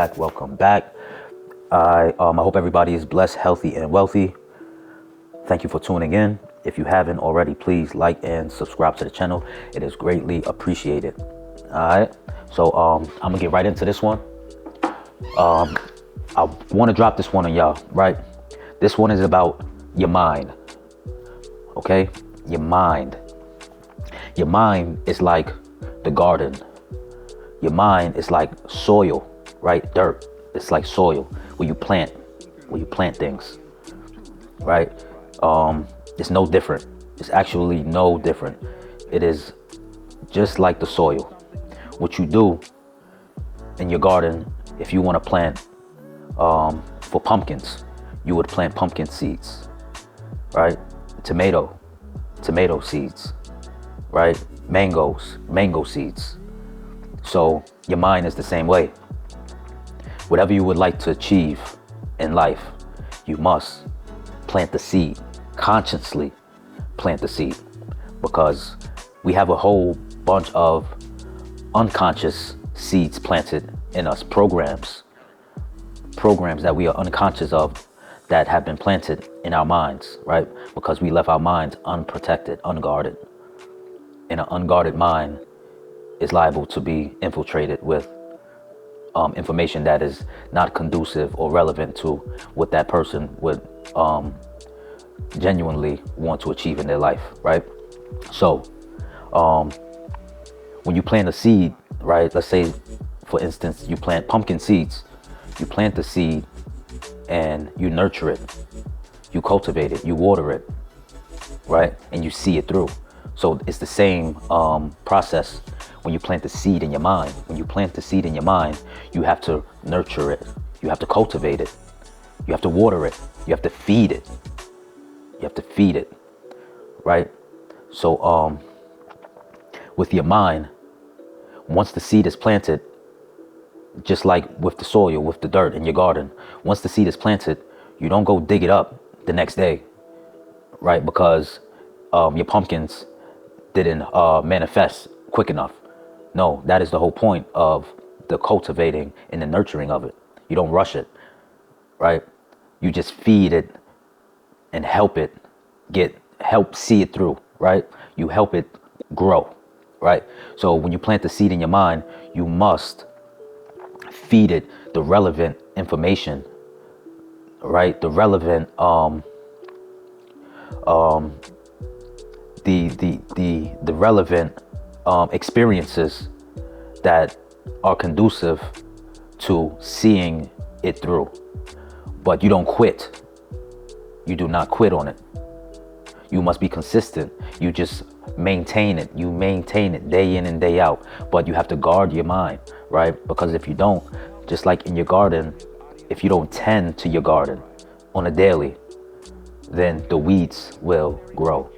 back. Welcome back. I hope everybody is blessed, healthy, and wealthy. Thank you for tuning in. If you haven't already, please like and subscribe to the channel. It is greatly appreciated. All right. So I'm gonna get right into this one. I want to drop this one on y'all. Right. This one is about your mind. Okay. Your mind. Your mind is like the garden. Your mind is like soil, right? Dirt. It's like soil where you plant things, right? It's no different. It's actually no different. It is just like the soil. What you do in your garden, if you want to plant for pumpkins, you would plant pumpkin seeds, right? Tomato seeds, right? Mango seeds. So your mind is the same way. Whatever you would like to achieve in life, you must plant the seed, consciously plant the seed, because we have a whole bunch of unconscious seeds planted in us, programs that we are unconscious of that have been planted in our minds, right? Because we left our minds unprotected, unguarded. And an unguarded mind is liable to be infiltrated with information that is not conducive or relevant to what that person would genuinely want to achieve in their life, right? So when you plant a seed, right, let's say for instance you plant pumpkin seeds, you plant the seed and you nurture it, you cultivate it, you water it, right, and you see it through. So it's the same process when you plant the seed in your mind. When you plant the seed in your mind, you have to nurture it. You have to cultivate it. You have to water it. You have to feed it. You have to feed it, right? So with your mind, once the seed is planted, just like with the soil, with the dirt in your garden, once the seed is planted, you don't go dig it up the next day, right? Because your pumpkins didn't manifest quick enough. No, that is the whole point of the cultivating and the nurturing of it. You don't rush it, right? You just feed it and help see it through, right? You help it grow, right? So when you plant the seed in your mind, you must feed it the relevant information, right? The relevant the relevant experiences that are conducive to seeing it through. But you don't quit. You do not quit on it. You must be consistent. You just maintain it. You maintain it day in and day out. But you have to guard your mind, right? Because if you don't, just like in your garden, if you don't tend to your garden on a daily, then the weeds will grow.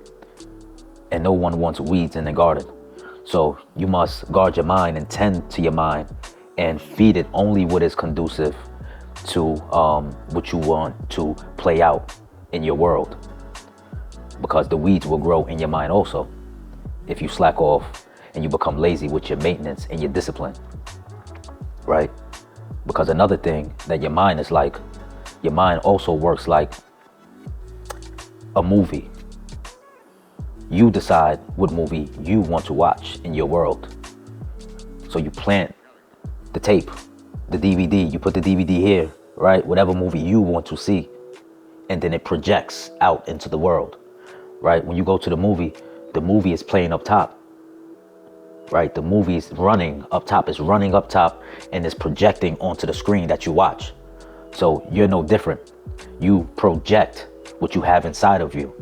And no one wants weeds in the garden. So you must guard your mind and tend to your mind and feed it only what is conducive to what you want to play out in your world. Because the weeds will grow in your mind also if you slack off and you become lazy with your maintenance and your discipline, right? Because another thing that your mind is like, your mind also works like a movie. You decide what movie you want to watch in your world. So you plant the tape, the DVD, you put the DVD here, right? Whatever movie you want to see. And then it projects out into the world, right? When you go to the movie is playing up top, right? The movie is running up top, and it's projecting onto the screen that you watch. So you're no different. You project what you have inside of you.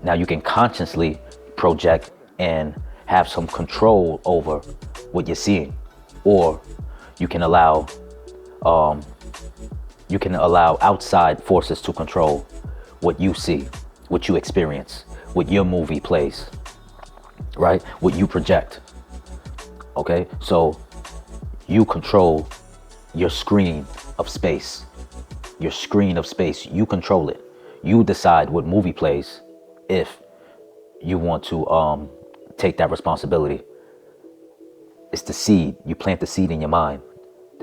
Now you can consciously project and have some control over what you're seeing, or you can allow outside forces to control what you see, what you experience, what your movie plays, right? What you project. Okay, so you control your screen of space. Your screen of space, you control it. You decide what movie plays if you want to take that responsibility. It's the seed. You plant the seed in your mind.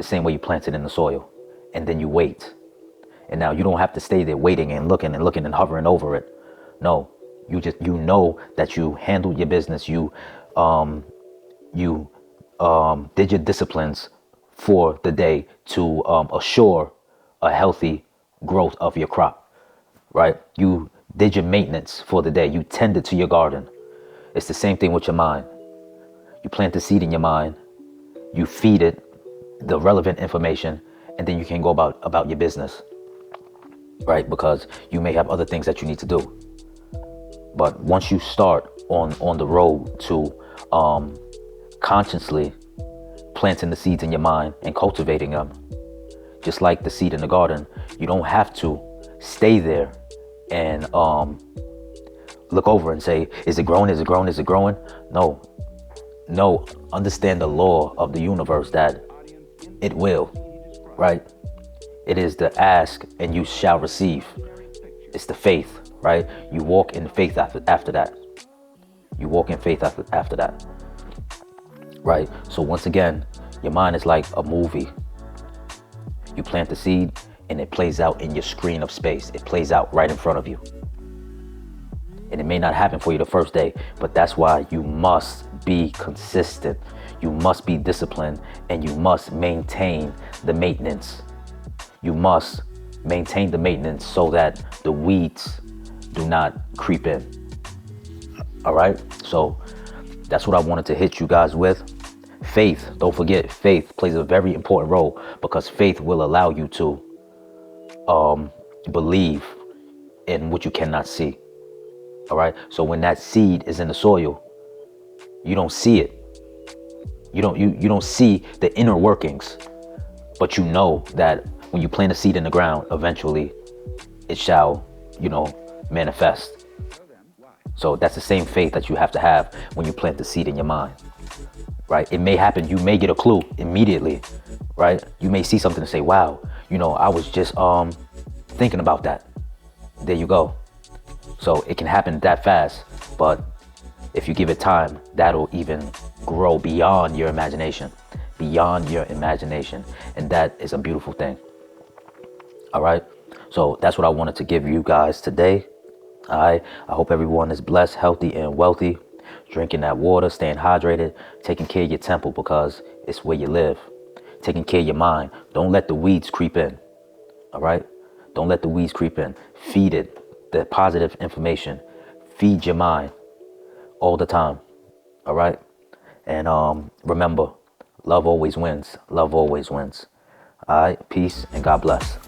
the same way you plant it in the soil. And then you wait. And now you don't have to stay there waiting and looking and hovering over it. No, you know that you handled your business. You did your disciplines for the day to assure a healthy growth of your crop, right? You did your maintenance for the day. You tended to your garden. It's the same thing with your mind. You plant the seed in your mind, you feed it the relevant information, and then you can go about your business, right? Because you may have other things that you need to do. But once you start on the road to consciously planting the seeds in your mind and cultivating them, just like the seed in the garden, you don't have to stay there and look over and say, is it growing? Is it growing? Is it growing? No, understand the law of the universe that it will, right? It is the ask and you shall receive. It's the faith, right? You walk in faith after that. You walk in faith after that, right? So once again, your mind is like a movie. You plant the seed and it plays out in your screen of space. It plays out right in front of you. And it may not happen for you the first day, but that's why you must be consistent. You must be disciplined, and you must maintain the maintenance. You must maintain the maintenance so that the weeds do not creep in. All right. So that's what I wanted to hit you guys with. Faith, don't forget, faith plays a very important role, because faith will allow you to believe in what you cannot see. All right. So when that seed is in the soil, you don't see it. You don't see the inner workings, but you know that when you plant a seed in the ground, eventually it shall, manifest. So that's the same faith that you have to have when you plant the seed in your mind, right? It may happen. You may get a clue immediately, right? You may see something and say, wow, I was just thinking about that. There you go. So it can happen that fast, but if you give it time, that'll even grow beyond your imagination. And that is a beautiful thing. All right. So that's what I wanted to give you guys today. All right. I hope everyone is blessed, healthy, and wealthy. Drinking that water, staying hydrated, taking care of your temple, because it's where you live. Taking care of your mind. Don't let the weeds creep in. All right. Don't let the weeds creep in. Feed it the positive information. Feed your mind all the time. All right. And remember, love always wins. Love always wins. All right. Peace and God bless.